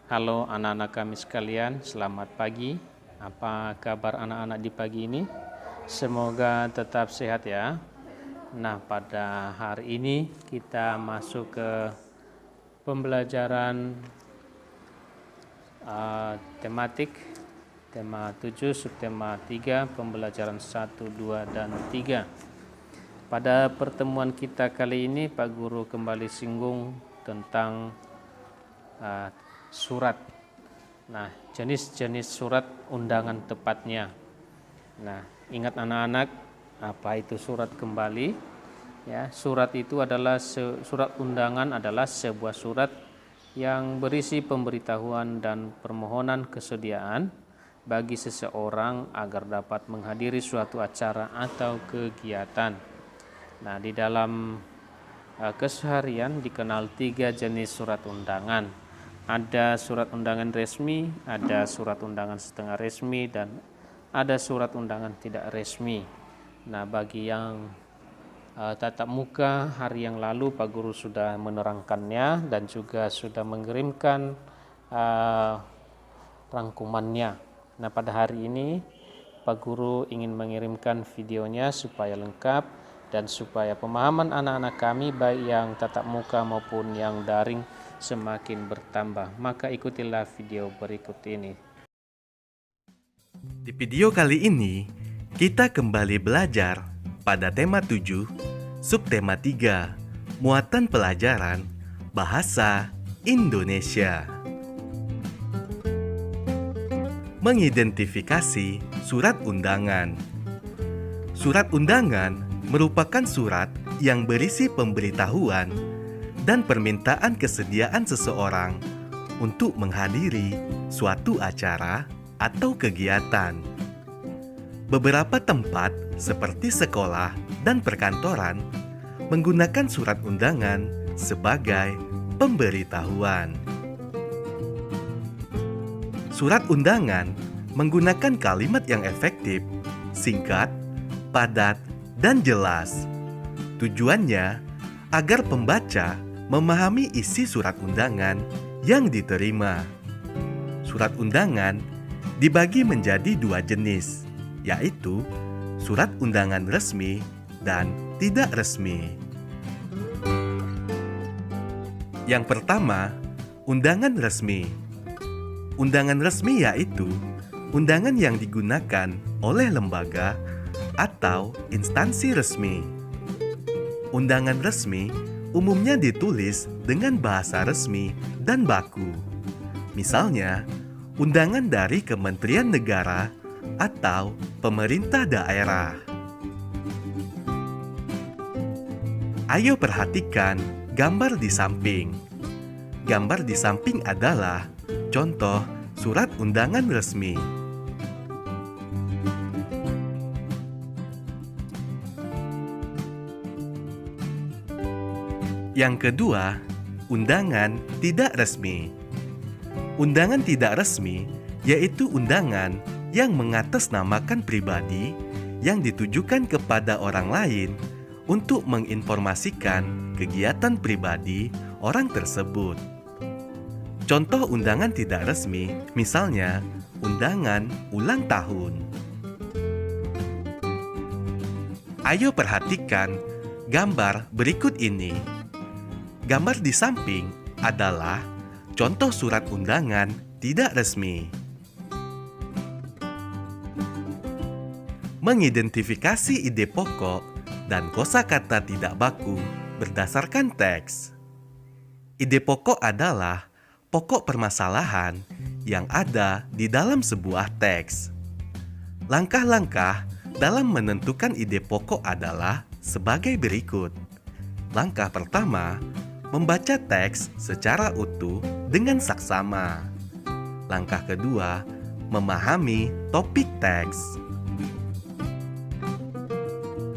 Halo anak-anak kami sekalian, selamat pagi. Apa kabar anak-anak di pagi ini? Semoga tetap sehat ya. Nah, pada hari ini kita masuk ke pembelajaran tematik tema 7, subtema 3, pembelajaran 1, 2, dan 3. Pada pertemuan kita kali ini Pak Guru kembali singgung tentang surat. Nah, jenis-jenis surat undangan tepatnya. Nah, ingat anak-anak, apa itu surat kembali? Ya, surat itu adalah surat undangan adalah sebuah surat yang berisi pemberitahuan dan permohonan kesediaan bagi seseorang agar dapat menghadiri suatu acara atau kegiatan. Nah, di dalam keseharian dikenal 3 jenis surat undangan. Ada surat undangan resmi, ada surat undangan setengah resmi, dan ada surat undangan tidak resmi. Nah, bagi yang tatap muka hari yang lalu Pak Guru sudah menerangkannya dan juga sudah mengirimkan rangkumannya. Nah, pada hari ini Pak Guru ingin mengirimkan videonya supaya lengkap dan supaya pemahaman anak-anak kami baik yang tatap muka maupun yang daring semakin bertambah. Maka ikutilah video berikut ini. Di video kali ini, kita kembali belajar pada tema 7, subtema 3, muatan pelajaran Bahasa Indonesia. Mengidentifikasi surat undangan. Surat undangan merupakan surat yang berisi pemberitahuan dan permintaan kesediaan seseorang untuk menghadiri suatu acara atau kegiatan. Beberapa tempat seperti sekolah dan perkantoran menggunakan surat undangan sebagai pemberitahuan. Surat undangan menggunakan kalimat yang efektif, singkat, padat, dan jelas. Tujuannya agar pembaca memahami isi surat undangan yang diterima. Surat undangan dibagi menjadi 2 jenis, yaitu surat undangan resmi dan tidak resmi. Yang pertama, undangan resmi. Undangan resmi yaitu undangan yang digunakan oleh lembaga atau instansi resmi. Undangan resmi umumnya ditulis dengan bahasa resmi dan baku. Misalnya, undangan dari Kementerian Negara atau pemerintah daerah. Ayo perhatikan gambar di samping. Gambar di samping adalah contoh surat undangan resmi. Yang kedua, undangan tidak resmi. Undangan tidak resmi yaitu undangan yang mengatasnamakan pribadi yang ditujukan kepada orang lain untuk menginformasikan kegiatan pribadi orang tersebut. Contoh undangan tidak resmi, misalnya undangan ulang tahun. Ayo perhatikan gambar berikut ini. Gambar di samping adalah contoh surat undangan tidak resmi. Mengidentifikasi ide pokok dan kosakata tidak baku berdasarkan teks. Ide pokok adalah pokok permasalahan yang ada di dalam sebuah teks. Langkah-langkah dalam menentukan ide pokok adalah sebagai berikut. Langkah pertama, membaca teks secara utuh dengan saksama. Langkah kedua, memahami topik teks.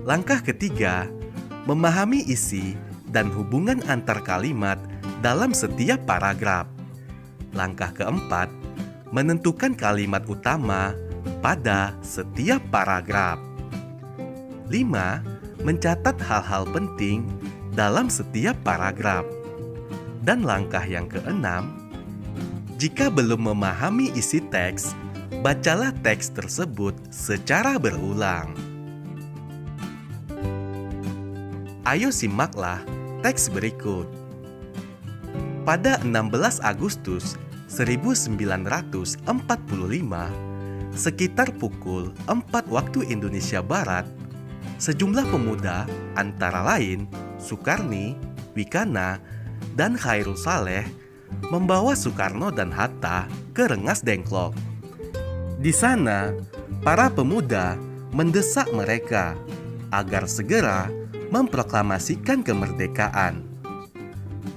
Langkah ketiga, memahami isi dan hubungan antar kalimat dalam setiap paragraf. Langkah keempat, menentukan kalimat utama pada setiap paragraf. 5. Mencatat hal-hal penting dalam setiap paragraf. Dan langkah yang keenam, Jika belum memahami isi teks, bacalah teks tersebut secara berulang. Ayo simaklah teks berikut. Pada 16 Agustus 1945, sekitar pukul 4 waktu Indonesia Barat, sejumlah pemuda antara lain Sukarni, Wikana, dan Khairul Saleh membawa Soekarno dan Hatta ke Rengas Dengklok. Di sana, para pemuda mendesak mereka agar segera memproklamasikan kemerdekaan.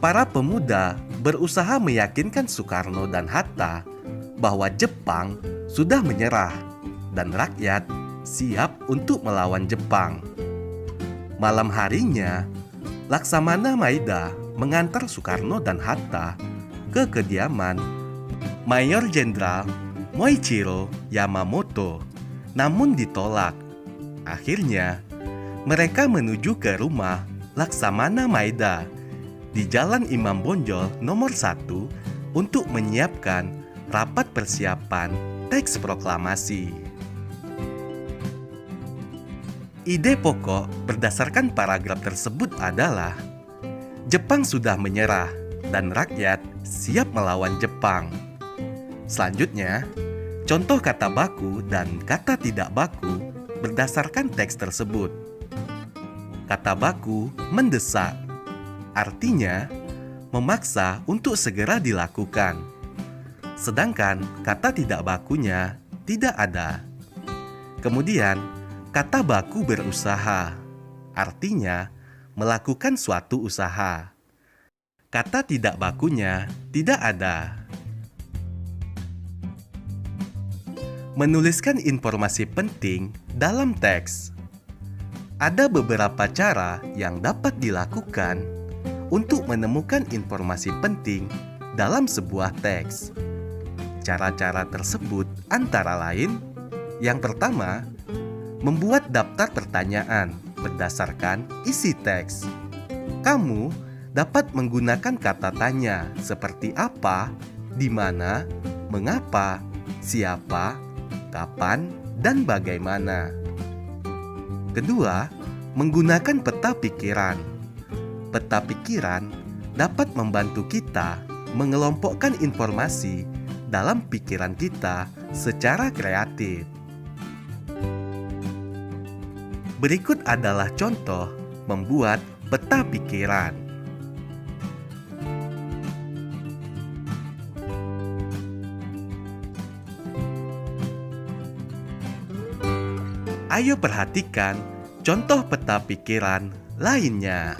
Para pemuda berusaha meyakinkan Soekarno dan Hatta bahwa Jepang sudah menyerah dan rakyat siap untuk melawan Jepang. Malam harinya, Laksamana Maida mengantar Soekarno dan Hatta ke kediaman Mayor Jenderal Moichiro Yamamoto, namun ditolak. Akhirnya, mereka menuju ke rumah Laksamana Maida di Jalan Imam Bonjol nomor 1 untuk menyiapkan rapat persiapan teks proklamasi. Ide pokok berdasarkan paragraf tersebut adalah Jepang sudah menyerah dan rakyat siap melawan Jepang. Selanjutnya, contoh kata baku dan kata tidak baku berdasarkan teks tersebut. Kata baku mendesak, artinya memaksa untuk segera dilakukan. Sedangkan kata tidak bakunya tidak ada. Kemudian, kata baku berusaha, artinya melakukan suatu usaha. Kata tidak bakunya tidak ada. Menuliskan informasi penting dalam teks. Ada beberapa cara yang dapat dilakukan untuk menemukan informasi penting dalam sebuah teks. Cara-cara tersebut antara lain, yang pertama, membuat daftar pertanyaan berdasarkan isi teks. Kamu dapat menggunakan kata tanya seperti apa, di mana, mengapa, siapa, kapan, dan bagaimana. Kedua, menggunakan peta pikiran. Peta pikiran dapat membantu kita mengelompokkan informasi dalam pikiran kita secara kreatif. Berikut adalah contoh membuat peta pikiran. Ayo perhatikan contoh peta pikiran lainnya.